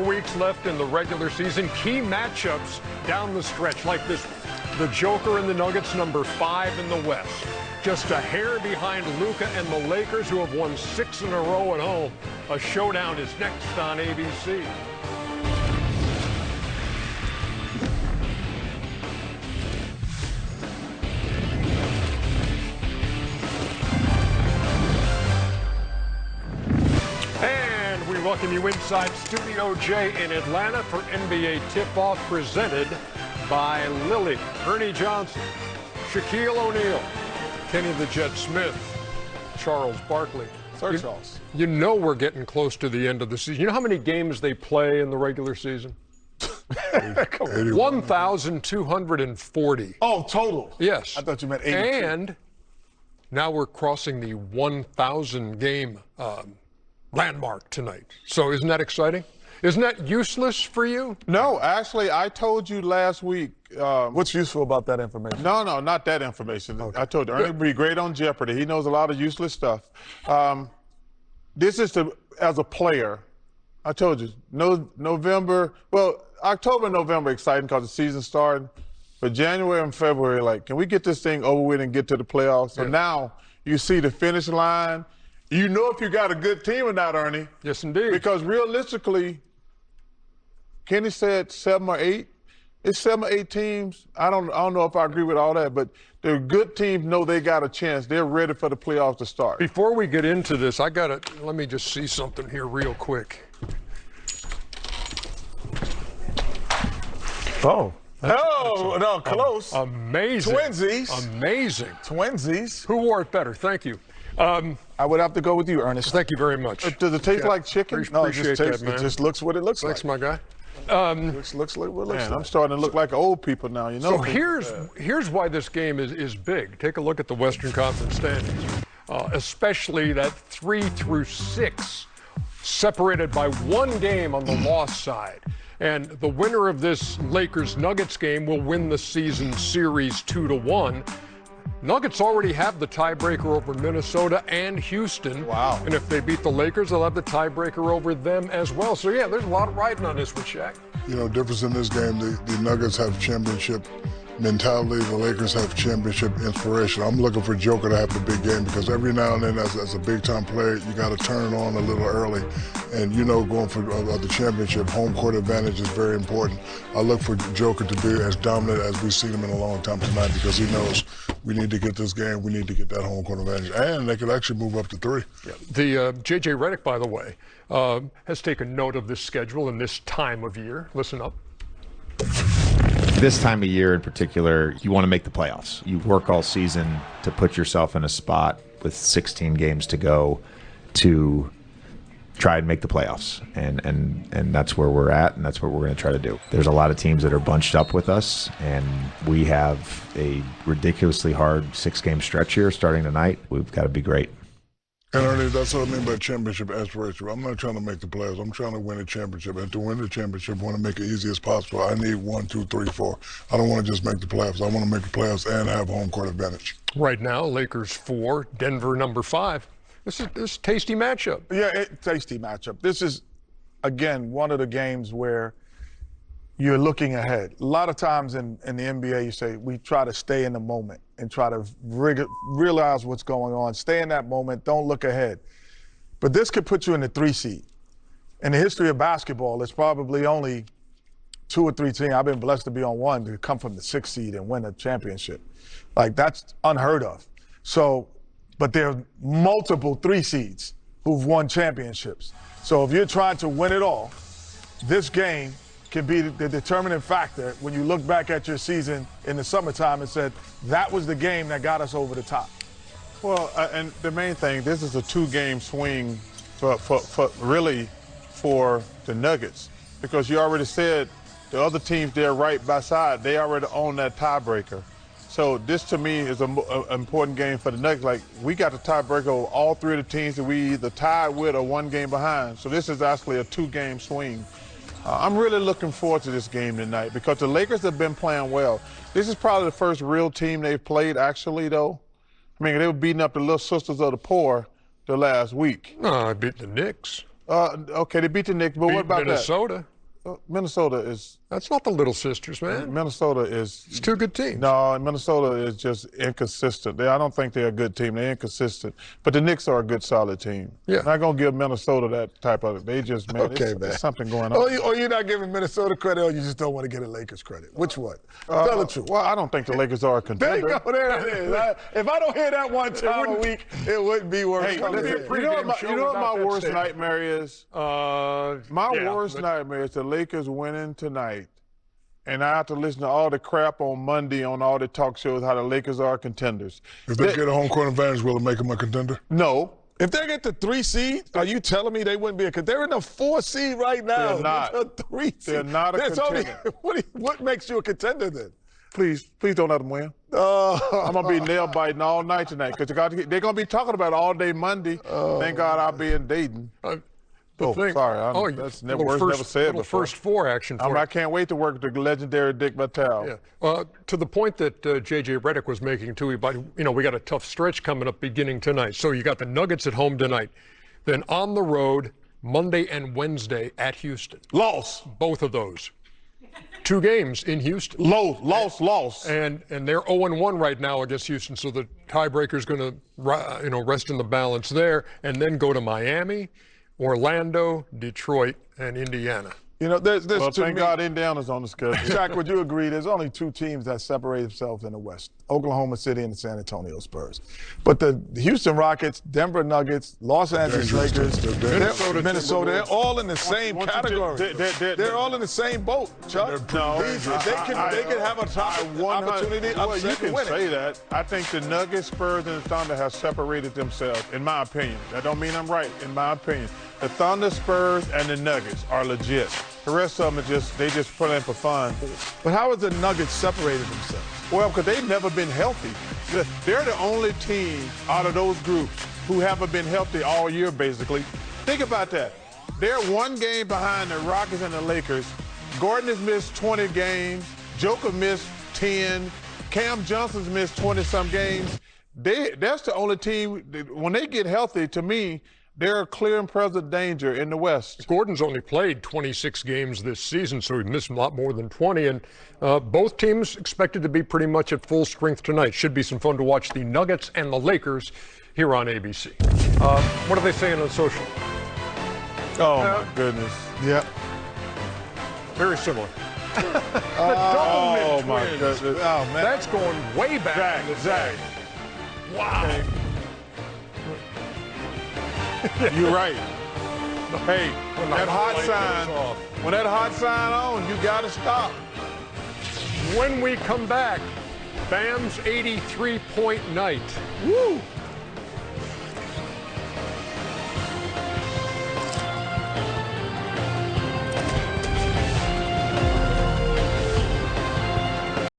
Weeks left in the regular season. Key matchups down the stretch like this. The Joker and the Nuggets, number 5 in the West. Just a hair behind Luka and the Lakers, who have won 6 in a row at home. A showdown is next on ABC. Welcome you inside Studio J in Atlanta for NBA Tip-Off presented by Lilly. Ernie Johnson, Shaquille O'Neal, Kenny the Jet Smith, Charles Barkley. Sir Charles. You know we're getting close to the end of the season. You know how many games they play in the regular season? 1,240. Oh, total? Yes. I thought you meant 82. And now we're crossing the 1,000 game landmark tonight. So isn't that exciting? Isn't that useless for you? No, actually, I told you last week. What's useful about that information? No, not that information. Okay. I told you, Ernie would be great on Jeopardy. He knows a lot of useless stuff. This is as a player, I told you, November, well, October, November exciting because the season's starting. But January and February, like, can we get this thing over with and get to the playoffs? So now you see the finish line. You know if you got a good team or not, Ernie. Yes, indeed. Because realistically, Kenny said 7 or 8. It's 7 or 8 teams. I don't know if I agree with all that, but the good teams know they got a chance. They're ready for the playoffs to start. Before we get into this, let me just see something here real quick. Oh, no, close. Amazing. Twinsies. Amazing. Twinsies. Who wore it better? Thank you. I would have to go with you, Ernest. Thank you very much. Does it taste like chicken? No, it just looks what it looks Thanks, like. my guy. Looks like what it looks like. I'm starting to look like old people now, you know. So here's why this game is big. Take a look at the Western Conference standings, especially that 3 through 6, separated by 1 game on the loss side. And the winner of this Lakers-Nuggets game will win the season series 2-1. Nuggets already have the tiebreaker over Minnesota and Houston. Wow. And if they beat the Lakers, they'll have the tiebreaker over them as well. So, yeah, there's a lot of riding on this with Shaq. You know, difference in this game, the Nuggets have championship mentality, the Lakers have championship inspiration. I'm looking for Joker to have the big game because every now and then as a big-time player, you got to turn it on a little early. And, you know, going for the championship, home court advantage is very important. I look for Joker to be as dominant as we've seen him in a long time tonight because he knows we need to get this game, we need to get that home court advantage. And they could actually move up to 3. Yeah. The J.J. Redick, by the way, has taken note of this schedule in this time of year. Listen up. This time of year in particular, you want to make the playoffs. You work all season to put yourself in a spot with 16 games to go to try and make the playoffs. And that's where we're at, and that's what we're going to try to do. There's a lot of teams that are bunched up with us, and we have a ridiculously hard 6-game stretch here starting tonight. We've got to be great. And Ernie, that's what I mean by championship aspiration. I'm not trying to make the playoffs. I'm trying to win a championship. And to win the championship, I want to make it easy as possible. I need 1, 2, 3, 4. I don't want to just make the playoffs. I want to make the playoffs and have home court advantage. Right now, Lakers 4, Denver number 5. This is a tasty matchup. Yeah, tasty matchup. This is, again, one of the games where you're looking ahead. A lot of times in the NBA, you say we try to stay in the moment and try to realize what's going on. Stay in that moment. Don't look ahead. But this could put you in the 3 seed. In the history of basketball, it's probably only 2 or 3 teams. I've been blessed to be on one to come from the 6th seed and win a championship. Like, that's unheard of. So, but there are multiple 3 seeds who've won championships. So if you're trying to win it all, this game can be the determining factor when you look back at your season in the summertime and said, that was the game that got us over the top. Well, and the main thing, this is a 2-game swing for the Nuggets, because you already said the other teams there right by side, they already own that tiebreaker. So this, to me, is an important game for the Nuggets. Like, we got the tiebreaker over all 3 of the teams that we either tied with or 1 game behind. So this is actually a 2-game swing. I'm really looking forward to this game tonight because the Lakers have been playing well. This is probably the first real team they've played, actually, though. I mean, they were beating up the little sisters of the poor the last week. No, I beat the Knicks. Okay, they beat the Knicks, but Beat what about Minnesota. that? Minnesota is. That's not the Little Sisters, man. Minnesota is. It's two good teams. No, Minnesota is just inconsistent. I don't think they're a good team. They're inconsistent. But the Knicks are a good, solid team. Yeah. I'm not going to give Minnesota that type of. They just, man, Okay, man. there's something going on. Or you're not giving Minnesota credit, or you just don't want to give the Lakers credit. Which one? Tell the truth. Well, I don't think the Lakers are a There you contender. go. There it is. If I don't hear that one time a week, it wouldn't be worth Hey, coming listen, here. you know what pregame show my without worst that statement. nightmare is? My nightmare is the Lakers winning tonight, and I have to listen to all the crap on Monday on all the talk shows how the Lakers are contenders. If they get a home court advantage, will it make them a contender? No, If they get the 3 seed, are you telling me they wouldn't be a contender? They're in the 4 seed right now. They're not. They're 3 seed. They're not a That's contender. what makes you a contender then? please don't let them win. I'm gonna be nail biting all night tonight because they're gonna be talking about it all day Monday. Thank God I'll be in Dayton. Sorry. That's never said little before. first four action for you. I can't wait to work with the legendary Dick Vitale. Yeah. To the point that J.J. Redick was making too, about, we got a tough stretch coming up beginning tonight. So you got the Nuggets at home tonight, then on the road Monday and Wednesday at Houston. Loss. Both of those. 2 games in Houston. Loss. And they're 0-1 right now against Houston, so the tiebreaker's going to rest in the balance there, and then go to Miami, Orlando, Detroit, and Indiana. There's Well, to thank me, God Indiana's on the schedule. Shaq, would you agree? There's only 2 teams that separate themselves in the West: Oklahoma City and the San Antonio Spurs. But the Houston Rockets, Denver Nuggets, Los Angeles Dangerous Lakers, teams. Minnesota, they're all in the same once you category. get- They're all in the same boat, Chuck. No, They can have a top opportunity. Well, upset you can and win it. say that. I think the Nuggets, Spurs, and the Thunder have separated themselves, in my opinion. That don't mean I'm right, in my opinion. The Thunder, Spurs, and the Nuggets are legit. The rest of them are just put in for fun. But how has the Nuggets separated themselves? Well, because they've never been healthy. They're the only team out of those groups who haven't been healthy all year, basically. Think about that. They're 1 game behind the Rockets and the Lakers. Gordon has missed 20 games. Joker missed 10. Cam Johnson's missed 20-some games. That's the only team, when they get healthy, to me, they're a clear and present danger in the West. Gordon's only played 26 games this season, so he missed a lot more than 20. And both teams expected to be pretty much at full strength tonight. Should be some fun to watch the Nuggets and the Lakers here on ABC. What are they saying on social? Oh, my goodness. Yep. Very similar. Oh, my goodness. Oh, man. That's going way back in the Zach. day. Wow. You're right. Hey, When that the hot light sign, goes off. when that hot sign on, you got to stop. When we come back, Bam's 83-point night. Woo!